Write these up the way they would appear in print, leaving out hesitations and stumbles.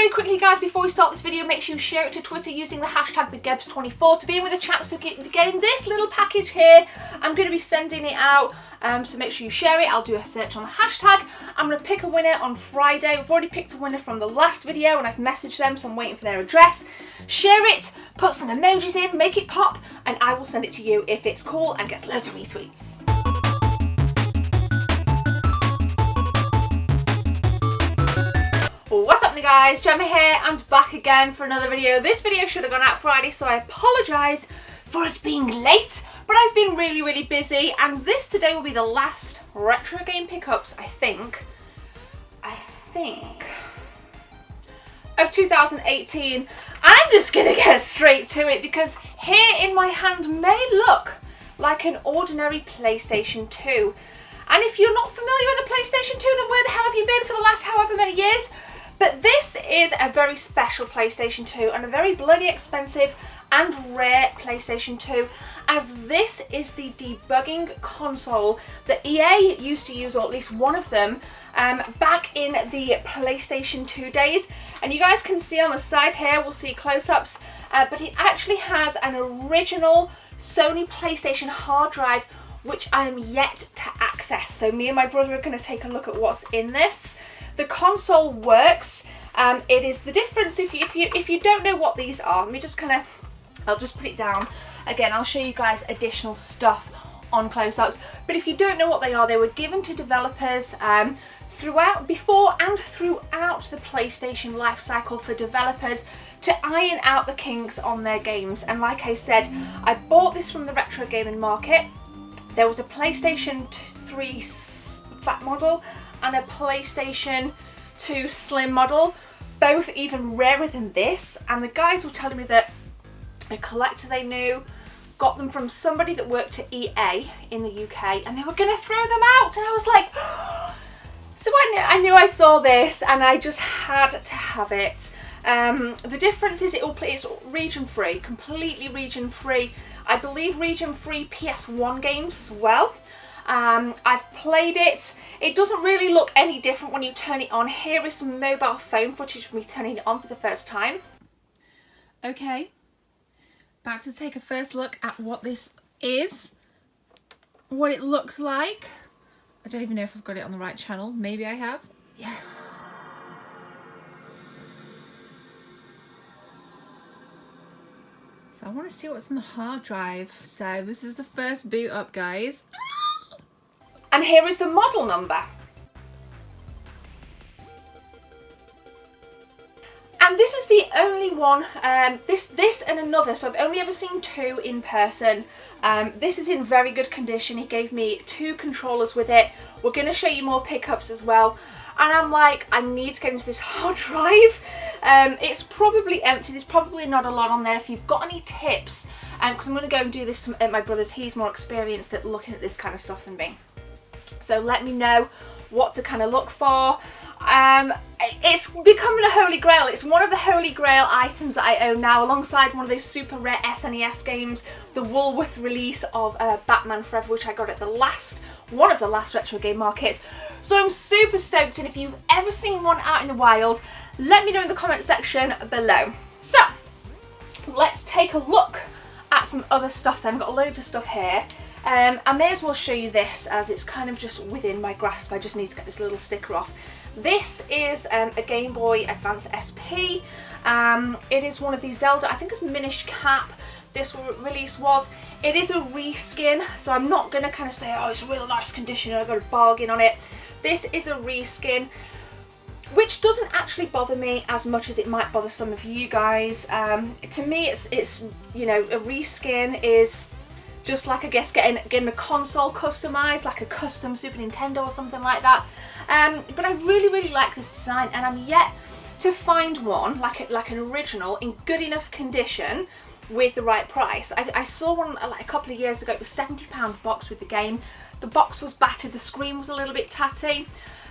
very quickly guys, before we start this video, make sure you share it to Twitter using the hashtag TheGebs24 to be in with a chance to get in this little package here. I'm going to be sending it out, so make sure you share it. I'll do a search on the hashtag. I'm going to pick a winner on Friday. We've already picked a winner from the last video and I've messaged them, so I'm waiting for their address. Share it, put some emojis in, make it pop, and I will send it to you if it's cool and gets loads of retweets. What's up guys, Gemma here and back again for another video. This video should have gone out Friday, so I apologise for it being late, but I've been really busy, and this today will be the last retro game pickups, I think, of 2018. I'm just gonna get straight to it because here in my hand may look like an ordinary PlayStation 2. And if you're not familiar with the PlayStation 2, then where the hell have you been for the last however many years? But this is a very special PlayStation 2 and a very bloody expensive and rare PlayStation 2, as this is the debugging console that EA used to use, or at least one of them, back in the PlayStation 2 days. And you guys can see on the side here, we'll see close-ups, but it actually has an original Sony PlayStation hard drive, which I am yet to access. So me and my brother are going to take a look at what's in this. The console works. It is the difference, if you don't know what these are, let me just I'll just put it down. Again, I'll show you guys additional stuff on close-ups. But if you don't know what they are, they were given to developers before and throughout the PlayStation life cycle for developers to iron out the kinks on their games. And like I said, I bought this from the retro gaming market. There was a PlayStation 3 fat model and a PlayStation 2 slim model, both even rarer than this, and the guys were telling me that a collector they knew got them from somebody that worked at EA in the UK, and they were going to throw them out, and I was like, so I knew I saw this and I just had to have it. The difference is it's region free, completely region free. I believe region free PS1 games as well. I've played it. It doesn't really look any different when you turn it on. Here is some mobile phone footage of me turning it on for the first time. Okay, back to take a first look at what this is, what it looks like. I don't even know if I've got it on the right channel. Maybe I have. Yes. So I want to see what's in the hard drive. So this is the first boot up, guys. And here is the model number. And this is the only one, this and another, so I've only ever seen two in person. This is in very good condition. He gave me two controllers with it. We're going to show you more pickups as well. And I'm like, I need to get into this hard drive. It's probably empty. There's probably not a lot on there. If you've got any tips, because I'm going to go and do this at my brother's. He's more experienced at looking at this kind of stuff than me. So let me know what to kind of look for. It's becoming a holy grail. It's one of the holy grail items that I own now, alongside one of those super rare SNES games, the Woolworth release of Batman Forever, which I got at one of the last retro game markets. So I'm super stoked, and if you've ever seen one out in the wild, let me know in the comment section below. So let's take a look at some other stuff then. I've got loads of stuff here. I may as well show you this, as it's kind of just within my grasp. I just need to get this little sticker off. This is a Game Boy Advance SP. It is one of these Zelda, I think it's Minish Cap, this release was. It is a reskin, so I'm not going to kind of say, oh, it's a real nice condition, I've got a bargain on it. This is a reskin, which doesn't actually bother me as much as it might bother some of you guys. To me, it's you know, a reskin is just like, I guess, getting the console customized, like a custom Super Nintendo or something like that. But I really like this design, and I'm yet to find one like an original in good enough condition with the right price. I saw one like a couple of years ago. It was £70 box with the game. The box was battered, the screen was a little bit tatty,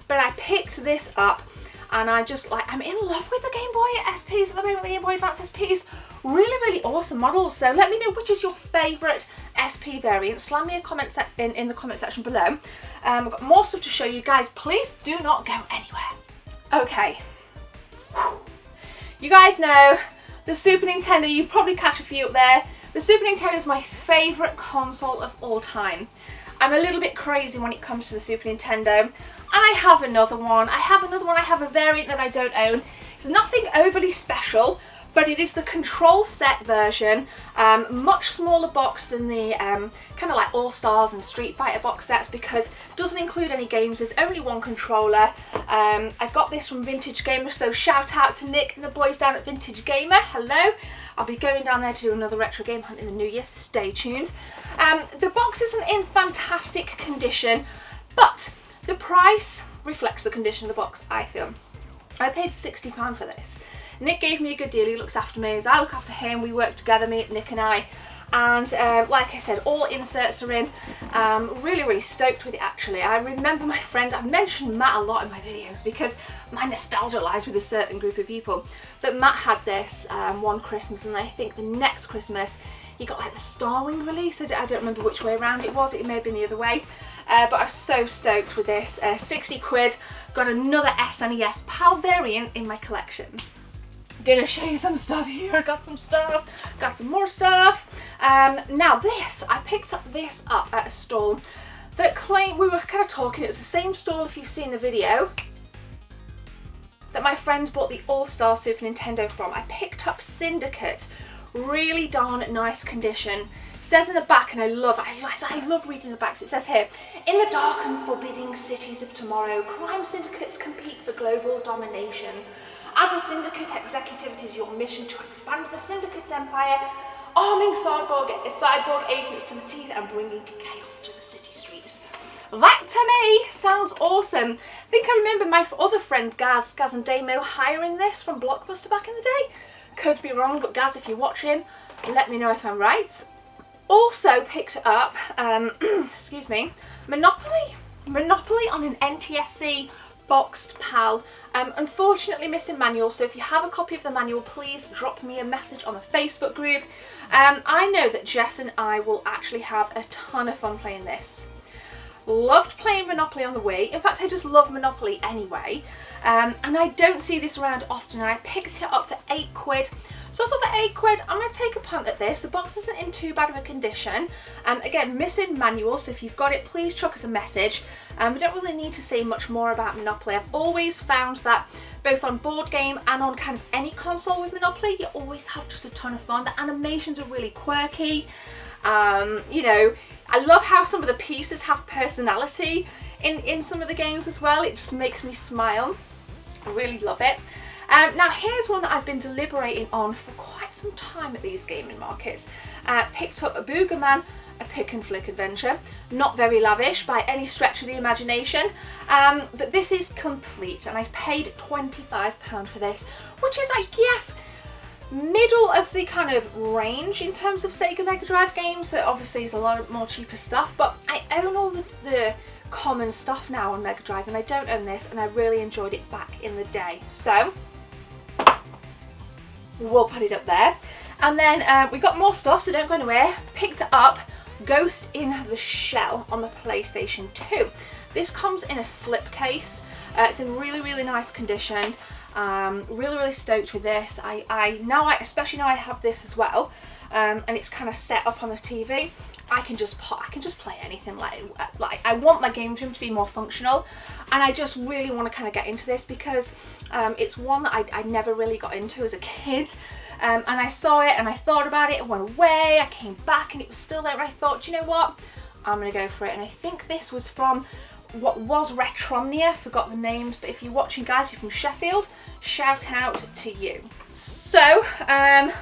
but I picked this up, and I'm in love with the Game Boy SPs at the moment, the Game Boy Advance SPs. Really awesome models. So let me know which is your favourite SP variant. Slam me a comment in the comment section below. I've got more stuff to show you guys. Please do not go anywhere. Okay. You guys know the Super Nintendo, you probably catch a few up there. The Super Nintendo is my favourite console of all time. I'm a little bit crazy when it comes to the Super Nintendo. And I have another one. I have a variant that I don't own. It's nothing overly special, but it is the control set version, much smaller box than the kind of like All Stars and Street Fighter box sets, because it doesn't include any games. There's only one controller. I got this from Vintage Gamer, so shout out to Nick and the boys down at Vintage Gamer. Hello. I'll be going down there to do another retro game hunt in the new year, so stay tuned. The box isn't in fantastic condition, but the price reflects the condition of the box, I feel. I paid £60 for this. Nick gave me a good deal. He looks after me as I look after him. We work together, Nick and I. And like I said, all inserts are in. Really stoked with it actually. I remember my friend, I've mentioned Matt a lot in my videos because my nostalgia lies with a certain group of people. But Matt had this one Christmas, and I think the next Christmas he got like the Starwing release. I don't remember which way around it was. It may have been the other way. But I was so stoked with this. 60 quid. Got another SNES PAL variant in my collection. Gonna show you some stuff here. Got some stuff, got some more stuff. Now this, I picked this up at a stall that claimed, we were kind of talking, it was the same stall if you've seen the video, that my friend bought the All-Star Super Nintendo from. I picked up Syndicate, really darn nice condition. It says in the back, and I love reading the backs, it says here, in the dark and forbidding cities of tomorrow, crime syndicates compete for global domination. As a syndicate executive, it is your mission to expand the syndicate's empire, arming cyborg agents to the teeth and bringing chaos to the city streets. That to me sounds awesome. I think I remember my other friend Gaz and Damo hiring this from Blockbuster back in the day. Could be wrong, but Gaz, if you're watching, let me know if I'm right. Also picked up, excuse me, Monopoly on an NTSC boxed PAL. Unfortunately missing manual, so if you have a copy of the manual, please drop me a message on the Facebook group. I know that Jess and I will actually have a ton of fun playing this. Loved playing Monopoly on the Wii. In fact, I just love Monopoly anyway. And I don't see this around often, and I picked it up for 8 quid. So I thought for 8 quid, I'm going to take a punt at this. The box isn't in too bad of a condition. Again, missing manual, so if you've got it, please chuck us a message. We don't really need to say much more about Monopoly. I've always found that both on board game and on kind of any console with Monopoly, you always have just a ton of fun. The animations are really quirky. You know, I love how some of the pieces have personality in some of the games as well. It just makes me smile. I really love it. Now here's one that I've been deliberating on for quite some time at these gaming markets. Picked up a Boogerman, a pick and flick adventure. Not very lavish by any stretch of the imagination, but this is complete, and I paid £25 for this, which is, I guess, middle of the kind of range in terms of Sega Mega Drive games. That obviously is a lot more cheaper stuff, but I own all the common stuff now on Mega Drive, and I don't own this, and I really enjoyed it back in the day. So we'll put it up there. And then we got more stuff, so don't go anywhere. Picked up Ghost in the Shell on the PlayStation 2. This comes in a slipcase. It's in really nice condition. Really stoked with this. Especially now I have this as well, and it's kind of set up on the TV. I can just play anything. Like I want my game room to be more functional, and I just really want to kind of get into this because it's one that I never really got into as a kid. And I saw it and I thought about it, it went away, I came back and it was still there, and I thought, do you know what, I'm gonna go for it. And I think this was from what was Retromnia, forgot the names, but if you're watching, guys, you're from Sheffield, shout out to you. So I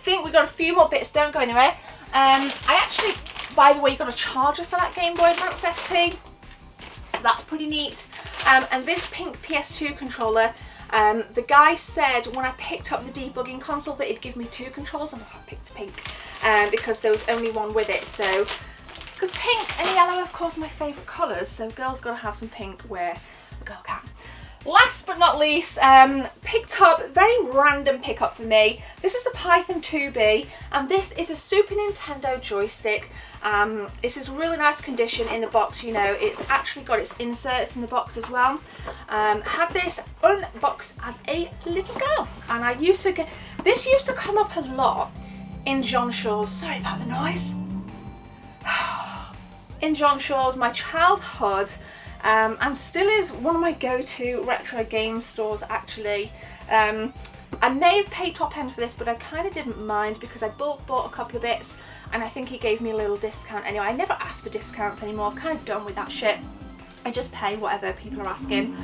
think we got a few more bits, don't go anywhere. I actually, by the way, got a charger for that Game Boy Advance SP, so that's pretty neat. And this pink PS2 controller, the guy said when I picked up the debugging console that he'd give me 2 controls, and I picked pink because there was only one with it. So, because pink and yellow, of course, are my favourite colours, so girls got to have some pink where a girl can. Last but not least, picked up, very random pickup for me. This is the Python 2B, and this is a Super Nintendo joystick. This is really nice condition in the box, you know, it's actually got its inserts in the box as well. Had this unboxed as a little girl. and I used to get, this used to come up a lot in John Shaw's, sorry about the noise, in John Shaw's, my childhood, and still is one of my go-to retro game stores actually. I may have paid top end for this, but I kind of didn't mind because I bulk bought a couple of bits and I think he gave me a little discount anyway. I never ask for discounts anymore, I'm kind of done with that shit. I just pay whatever people are asking.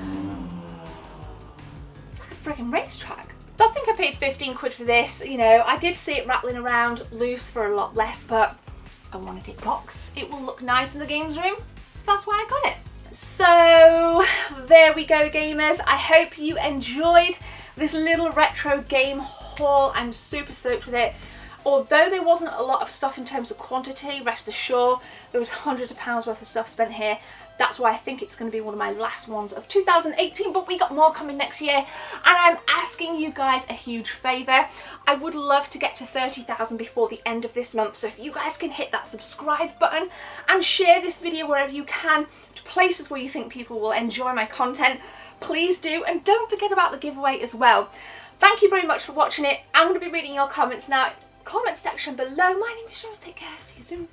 It's like a friggin' racetrack. So I think I paid 15 quid for this, you know, I did see it rattling around loose for a lot less, but I wanted it boxed. It will look nice in the games room, so that's why I got it. So there we go, gamers. I hope you enjoyed this little retro game haul. I'm super stoked with it. Although there wasn't a lot of stuff in terms of quantity, rest assured there was hundreds of pounds worth of stuff spent here. That's why I think it's going to be one of my last ones of 2018, but we got more coming next year. And I'm asking you guys a huge favour. I would love to get to 30,000 before the end of this month, so if you guys can hit that subscribe button and share this video wherever you can to places where you think people will enjoy my content, please do, and don't forget about the giveaway as well. Thank you very much for watching it. I'm going to be reading your comments now. Comment section below. My name is Cheryl. Take care. See you soon.